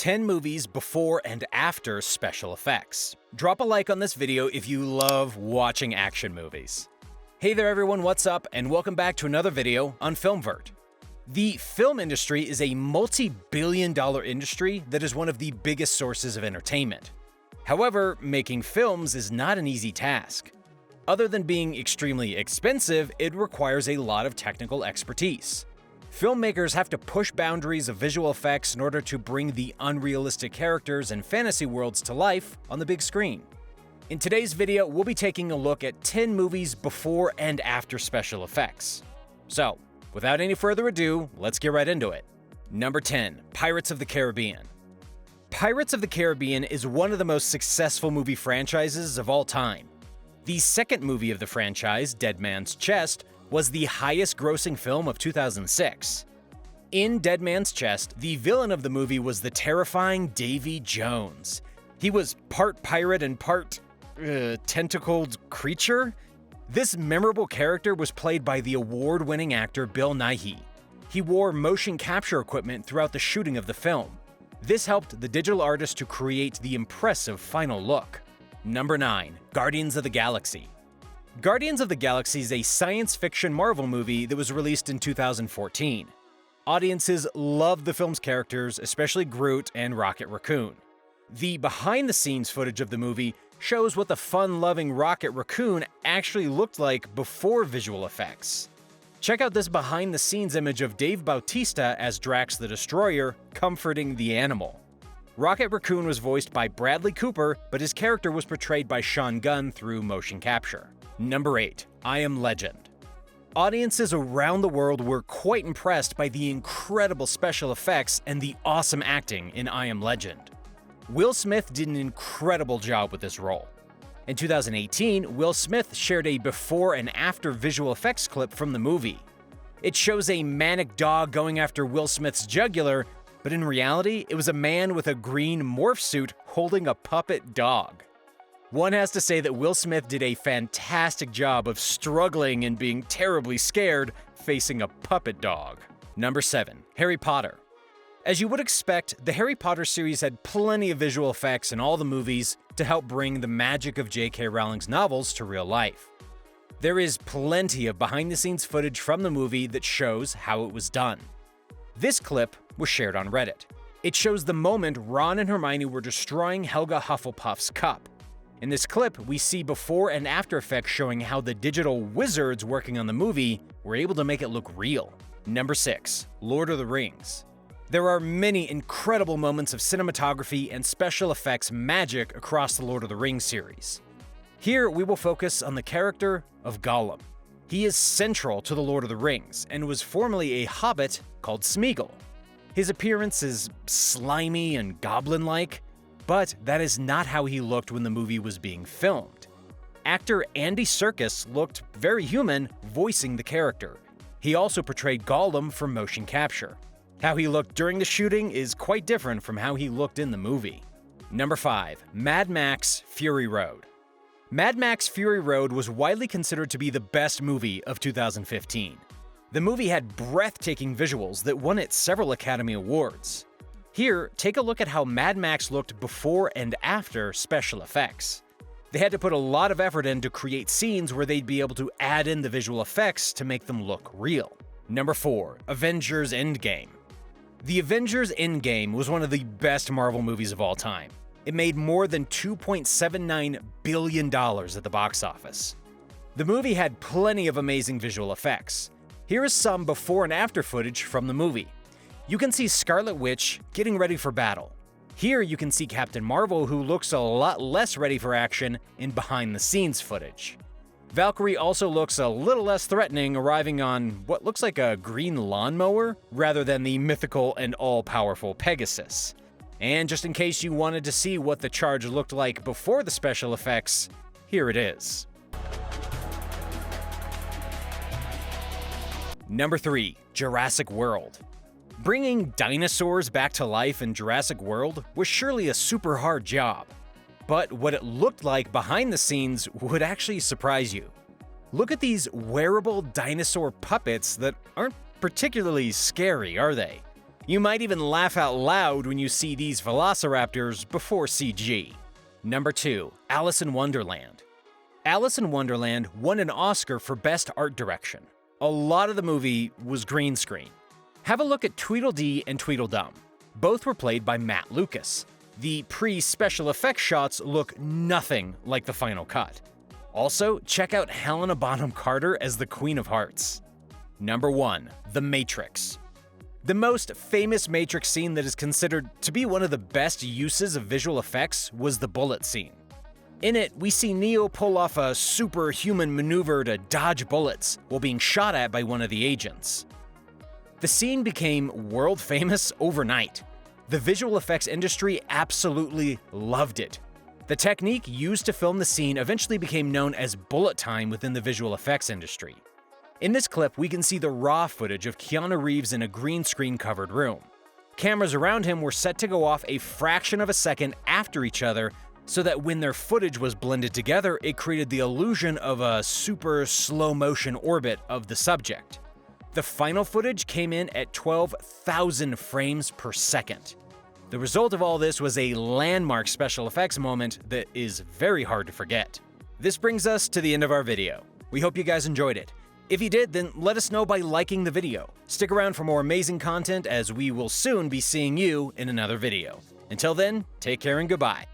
10 movies before and after special effects. Drop a like on this video if you love watching action movies. Hey there everyone, what's up? And welcome back to another video on Film Vert. The film industry is a multi-billion-dollar industry that is one of the biggest sources of entertainment. However, making films is not an easy task. Other than being extremely expensive, it requires a lot of technical expertise. Filmmakers have to push boundaries of visual effects in order to bring the unrealistic characters and fantasy worlds to life on the big screen. In today's video, we'll be taking a look at 10 movies before and after special effects. So, without any further ado, let's get right into it. Number 10. Pirates of the Caribbean. Pirates of the Caribbean is one of the most successful movie franchises of all time. The second movie of the franchise, Dead Man's Chest, was the highest-grossing film of 2006. In Dead Man's Chest, the villain of the movie was the terrifying Davy Jones. He was part pirate and part tentacled creature. This memorable character was played by the award-winning actor Bill Nighy. He wore motion capture equipment throughout the shooting of the film. This helped the digital artist to create the impressive final look. Number 9. Guardians of the Galaxy. Guardians of the Galaxy is a science fiction Marvel movie that was released in 2014. Audiences loved the film's characters, especially Groot and Rocket Raccoon. The behind-the-scenes footage of the movie shows what the fun-loving Rocket Raccoon actually looked like before visual effects. Check out this behind-the-scenes image of Dave Bautista as Drax the Destroyer, comforting the animal. Rocket Raccoon was voiced by Bradley Cooper, but his character was portrayed by Sean Gunn through motion capture. Number 8. I Am Legend. Audiences around the world were quite impressed by the incredible special effects and the awesome acting in I Am Legend. Will Smith did an incredible job with this role. In 2018, Will Smith shared a before and after visual effects clip from the movie. It shows a manic dog going after Will Smith's jugular, but in reality, it was a man with a green morph suit holding a puppet dog. One has to say that Will Smith did a fantastic job of struggling and being terribly scared facing a puppet dog. Number 7. Harry Potter. As you would expect, the Harry Potter series had plenty of visual effects in all the movies to help bring the magic of J.K. Rowling's novels to real life. There is plenty of behind-the-scenes footage from the movie that shows how it was done. This clip was shared on Reddit. It shows the moment Ron and Hermione were destroying Helga Hufflepuff's cup. In this clip, we see before and after effects showing how the digital wizards working on the movie were able to make it look real. Number 6. Lord of the Rings. There are many incredible moments of cinematography and special effects magic across the Lord of the Rings series. Here, we will focus on the character of Gollum. He is central to the Lord of the Rings and was formerly a hobbit called Smeagol. His appearance is slimy and goblin-like, but that is not how he looked when the movie was being filmed. Actor Andy Serkis looked very human, voicing the character. He also portrayed Gollum for motion capture. How he looked during the shooting is quite different from how he looked in the movie. Number 5. Mad Max Fury Road. Mad Max Fury Road was widely considered to be the best movie of 2015. The movie had breathtaking visuals that won it several Academy Awards. Here, take a look at how Mad Max looked before and after special effects. They had to put a lot of effort in to create scenes where they'd be able to add in the visual effects to make them look real. Number 4. Avengers Endgame. The Avengers Endgame was one of the best Marvel movies of all time. It made more than $2.79 billion at the box office. The movie had plenty of amazing visual effects. Here is some before and after footage from the movie. You can see Scarlet Witch getting ready for battle. Here you can see Captain Marvel, who looks a lot less ready for action in behind-the-scenes footage. Valkyrie also looks a little less threatening, arriving on what looks like a green lawnmower rather than the mythical and all-powerful Pegasus. And just in case you wanted to see what the charge looked like before the special effects, here it is. Number 3. Jurassic World. Bringing dinosaurs back to life in Jurassic World was surely a super hard job. But what it looked like behind the scenes would actually surprise you. Look at these wearable dinosaur puppets that aren't particularly scary, are they? You might even laugh out loud when you see these velociraptors before CG. Number 2. Alice in Wonderland. Alice in Wonderland won an Oscar for Best Art Direction. A lot of the movie was green screen. Have a look at Tweedledee and Tweedledum. Both were played by Matt Lucas. The pre-special effects shots look nothing like the final cut. Also, check out Helena Bonham Carter as the Queen of Hearts. Number 1. The Matrix. The most famous Matrix scene that is considered to be one of the best uses of visual effects was the bullet scene. In it, we see Neo pull off a superhuman maneuver to dodge bullets while being shot at by one of the agents. The scene became world famous overnight. The visual effects industry absolutely loved it. The technique used to film the scene eventually became known as bullet time within the visual effects industry. In this clip, we can see the raw footage of Keanu Reeves in a green screen covered room. Cameras around him were set to go off a fraction of a second after each other so that when their footage was blended together, it created the illusion of a super slow motion orbit of the subject. The final footage came in at 12,000 frames per second. The result of all this was a landmark special effects moment that is very hard to forget. This brings us to the end of our video. We hope you guys enjoyed it. If you did, then let us know by liking the video. Stick around for more amazing content as we will soon be seeing you in another video. Until then, take care and goodbye.